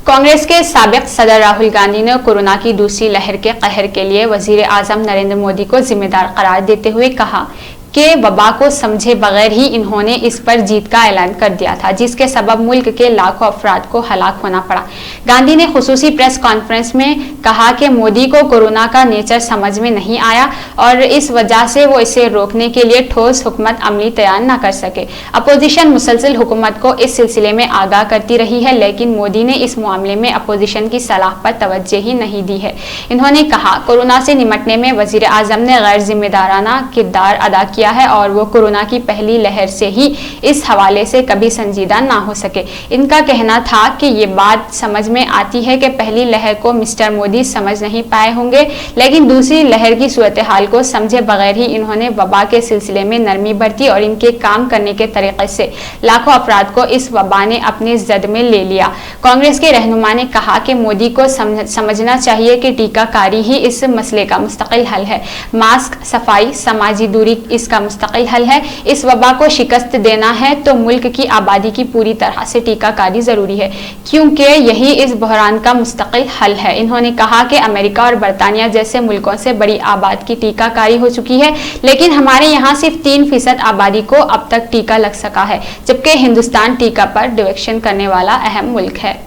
कांग्रेस के साबिक सदर राहुल गांधी ने कोरोना की दूसरी लहर के कहर के लिए वजीर आजम नरेंद्र मोदी को जिम्मेदार करार देते हुए कहा कि वबा को समझे बगैर ही इन्होंने इस पर जीत का ऐलान कर दिया था, जिसके सबब मुल्क के लाखों अफराद को हलाक होना पड़ा। गांधी ने खुसूसी प्रेस कॉन्फ्रेंस में कहा कि मोदी को कोरोना का नेचर समझ में नहीं आया और इस वजह से वो इसे रोकने के लिए ठोस हुकूमत अमली तैयार न कर सके। अपोजिशन मुसलसल हुकूमत को इस सिलसिले में आगाह करती रही है, लेकिन मोदी ने इस मामले में अपोजिशन की सलाह पर तवज्जो ही नहीं दी है। इन्होंने कहा, कोरोना से निपटने में वजीर आजम ने गैर जिम्मेदाराना किरदार अदा किया है और वो कोरोना की पहली लहर से ही इस हवाले से कभी संजीदा ना हो सके। इनका कहना था कि ये बात समझ में आती है कि पहली लहर को मिस्टर मोदी समझ नहीं पाए होंगे, लेकिन दूसरी लहर की सूरत हाल को समझे बगैर ही इन्होंने वबा के सिलसिले में नरमी बरती और इनके काम करने के तरीके से लाखों अफराद को इस वबा ने अपने जद में ले लिया। कांग्रेस के रहनुमा ने कहा कि मोदी को समझना चाहिए कि टीकाकारी ही इस मसले का मुस्तकिल हल है। मास्क, सफाई, समाजी दूरी इसका मुस्तकिल हल है। इस वबा को शिकस्त देना है तो मुल्क की आबादी की पूरी तरह से टीकाकारी जरूरी है, क्योंकि यही इस बहरान का मुस्तकिल हल है। इन्होंने कहा कि अमेरिका और बरतानिया जैसे मुल्कों से बड़ी आबाद की टीकाकारी हो चुकी है, लेकिन हमारे यहाँ सिर्फ 3% आबादी को अब तक टीका लग सका है, जबकि हिंदुस्तान टीका पर डिवेक्शन करने वाला अहम मुल्क है।